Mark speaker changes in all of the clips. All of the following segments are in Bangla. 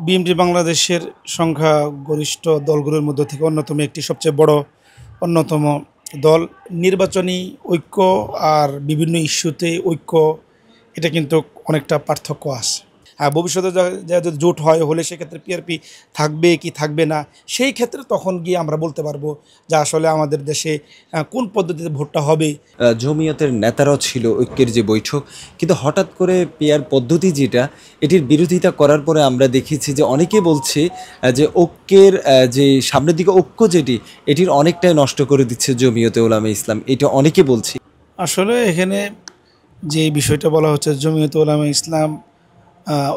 Speaker 1: বিএনপি বাংলাদেশের সংখ্যাগরিষ্ঠ দলগুলোর মধ্য থেকে অন্যতম একটি সবচেয়ে বড় অন্যতম দল। নির্বাচনী ঐক্য আর বিভিন্ন ইস্যুতে ঐক্য এটা কিন্তু অনেকটা পার্থক্য আছে। ভবিষ্যতে যদি জোট হলে সেক্ষেত্রে পিআরপি থাকবে কি থাকবে না, সেই ক্ষেত্রে তখন গিয়ে আমরা বলতে পারবো যে আসলে আমাদের দেশে কোন পদ্ধতিতে ভোটটা হবে।
Speaker 2: জমিয়তের নেতারাও ছিল ঐক্যের যে বৈঠক, কিন্তু হঠাৎ করে পিআর পদ্ধতি যেটা, এটির বিরোধিতা করার পরে আমরা দেখেছি যে অনেকে বলছে যে ঐক্যের যে সামনের দিকে ঐক্য যেটি, এটির অনেকটাই নষ্ট করে দিচ্ছে জমিয়তে উলামা ইসলাম, এটা অনেকে বলছে।
Speaker 1: আসলে এখানে যে বিষয়টা বলা হচ্ছে জমিয়তে উলামা ইসলাম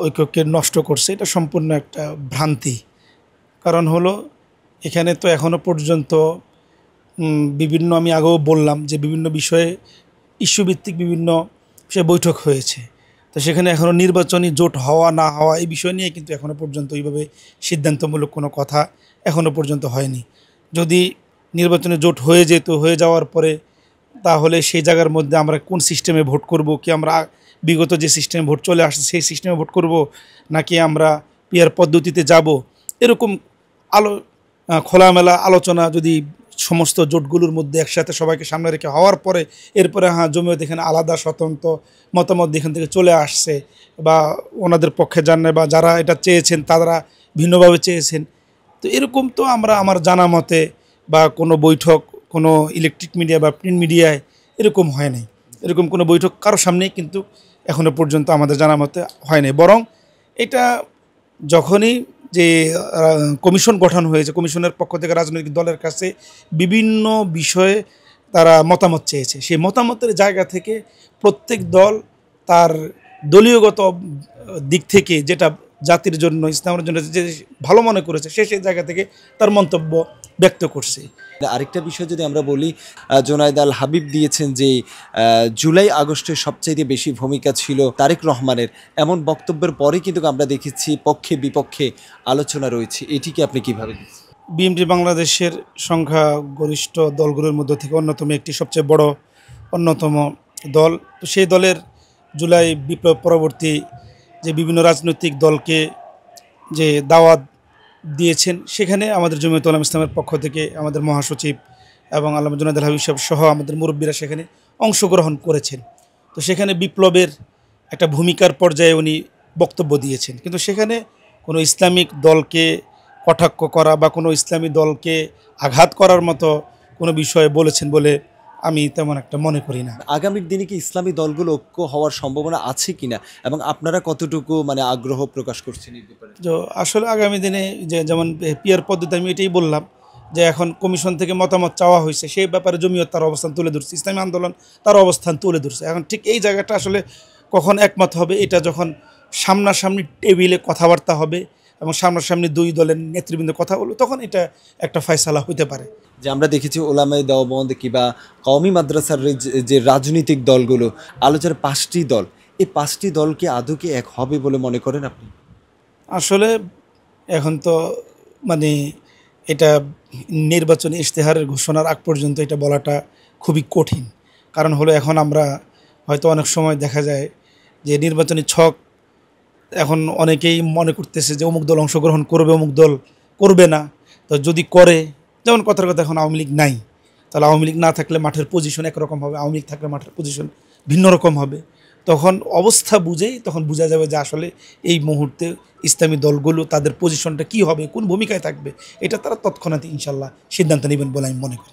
Speaker 1: ঐক্যকে নষ্ট করছে, এটা সম্পূর্ণ একটা ভ্রান্তি। কারণ হলো এখানে তো এখনও পর্যন্ত বিভিন্ন, আমি আগেও বললাম যে বিভিন্ন বিষয়ে ইস্যুভিত্তিক বিভিন্ন বিষয়ে বৈঠক হয়েছে। তো সেখানে এখনও নির্বাচনী জোট হওয়া না হওয়া এই বিষয় নিয়ে কিন্তু এখনও পর্যন্ত এইভাবে সিদ্ধান্তমূলক কোনো কথা এখনও পর্যন্ত হয়নি। যদি নির্বাচনে জোট হয়ে যাওয়ার পরে তাহলে সেই জায়গার মধ্যে আমরা কোন সিস্টেমে ভোট করব, কি আমরা বিগত যে সিস্টেমে ভোট চলে আসছে সেই সিস্টেমে ভোট করব, নাকি আমরা পিআর পদ্ধতিতে যাব, এরকম আলো খোলামেলা আলোচনা যদি সমস্ত জোটগুলোর মধ্যে একসাথে সবাইকে সামনে রেখে হওয়ার পরে এরপরে জমিয়ত এখানে আলাদা স্বতন্ত্র মতামত এখান থেকে চলে আসছে বা ওনাদের পক্ষে জানে বা যারা এটা চেয়েছেন তারা ভিন্নভাবে চেয়েছেন, তো এরকম তো আমার জানা মতে বা কোনো বৈঠক কোনো ইলেকট্রিক মিডিয়া বা প্রিন্ট মিডিয়ায় এরকম হয় নাই। এরকম কোনো বৈঠক কারোর সামনেই কিন্তু এখনও পর্যন্ত আমাদের জানা মতে হয় নাই। বরং এটা যখনই যে কমিশন গঠন হয়েছে, কমিশনের পক্ষ থেকে রাজনৈতিক দলের কাছে বিভিন্ন বিষয়ে তারা মতামত চেয়েছে, সেই মতামতের জায়গা থেকে প্রত্যেক দল তার দলীয়গত দিক থেকে যেটা জাতির জন্য ইসলামের জন্য যে ভালো মনে করেছে সেই জায়গা থেকে তার মন্তব্য ব্যক্ত করছে।
Speaker 2: আরেকটা বিষয় যদি আমরা বলি, জোনায়েদ আল হাবিব দিয়েছেন যে জুলাই আগস্টের সবচাইতে বেশি ভূমিকা ছিল তারেক রহমানের, এমন বক্তব্যের পরে কিন্তু আমরা দেখেছি পক্ষে বিপক্ষে আলোচনা রয়েছে, এটিকে আপনি কীভাবে দেখছেন?
Speaker 1: বিএনপি বাংলাদেশের সংখ্যাগরিষ্ঠ দলগুলোর মধ্য থেকে অন্যতম একটি সবচেয়ে বড় অন্যতম দল। তো সেই দলের জুলাই বিপ্লব পরবর্তী যে বিভিন্ন রাজনৈতিক দলকে যে দাওয়াত দিয়েছেন, সেখানে আমাদের জমিয়তুল উলামা ইসলামের পক্ষ থেকে আমাদের মহাসচিব এবং আল্লামা জোনায়েদ আল হাবিব সাহেব সহ আমাদের মুরব্বীরা সেখানে অংশগ্রহণ করেছেন। তো সেখানে বিপ্লবের একটা ভূমিকার পর্যায়ে উনি বক্তব্য দিয়েছেন, কিন্তু সেখানে কোনো ইসলামিক দলকে কটাক্ষ করা বা কোনো ইসলামী দলকে আঘাত করার মতো কোনো বিষয়ে বলেছেন বলে আমি তেমন একটা মনে করি না।
Speaker 2: আগামীর দিনে কি ইসলামী দলগুলো ঐক্য হওয়ার সম্ভাবনা আছে কিনা, এবং আপনারা কতটুকু আগ্রহ প্রকাশ করছেন এই ব্যাপারে?
Speaker 1: তো আসলে আগামী দিনে যেমন পিআর পদ্ধতি, আমি এটাই বললাম যে এখন কমিশন থেকে মতামত চাওয়া হয়েছে, সেই ব্যাপারে জমিয়ত তার অবস্থান তুলে ধরছে, ইসলামী আন্দোলন তার অবস্থান তুলে ধরছে। এখন ঠিক এই জায়গাটা আসলে কখন একমত হবে, এটা যখন সামনাসামনি টেবিলে কথাবার্তা হবে এবং সামনাসামনি দুই দলের নেতৃবৃন্দ কথা বলবে, তখন এটা একটা ফয়সালা হতে পারে।
Speaker 2: যে আমরা দেখেছি ওলামায়ে দেওবন্দ কিংবা কওমি মাদ্রাসার যে রাজনৈতিক দলগুলো, আলোচনার 5টি দল, এই 5টি দলকে আদৌ কি এক হবে বলে মনে করেন আপনি?
Speaker 1: আসলে এখন তো এটা নির্বাচনী ইশতেহারের ঘোষণার আগ পর্যন্ত এটা বলাটা খুবই কঠিন। কারণ হলো এখন আমরা হয়তো অনেক সময় দেখা যায় যে নির্বাচনী ছক এখন অনেকেই মনে করতেছে যে অমুক দল অংশগ্রহণ করবে, অমুক দল করবে না। তো যদি করে, যেমন কথার কথা এখন আওয়ামী লীগ নাই, তাহলে আওয়ামী লীগ না থাকলে মাঠের পজিশন একরকম হবে, আওয়ামী লীগ থাকলে মাঠের পজিশন ভিন্ন রকম হবে। তখন অবস্থা বুঝেই তখন বোঝা যাবে যে আসলে এই মুহূর্তে ইসলামী দলগুলো তাদের পজিশনটা কী হবে, কোন ভূমিকায় থাকবে, এটা তারা তৎক্ষণাৎ ইনশাল্লাহ সিদ্ধান্ত নেবেন বলে আমি মনে করি।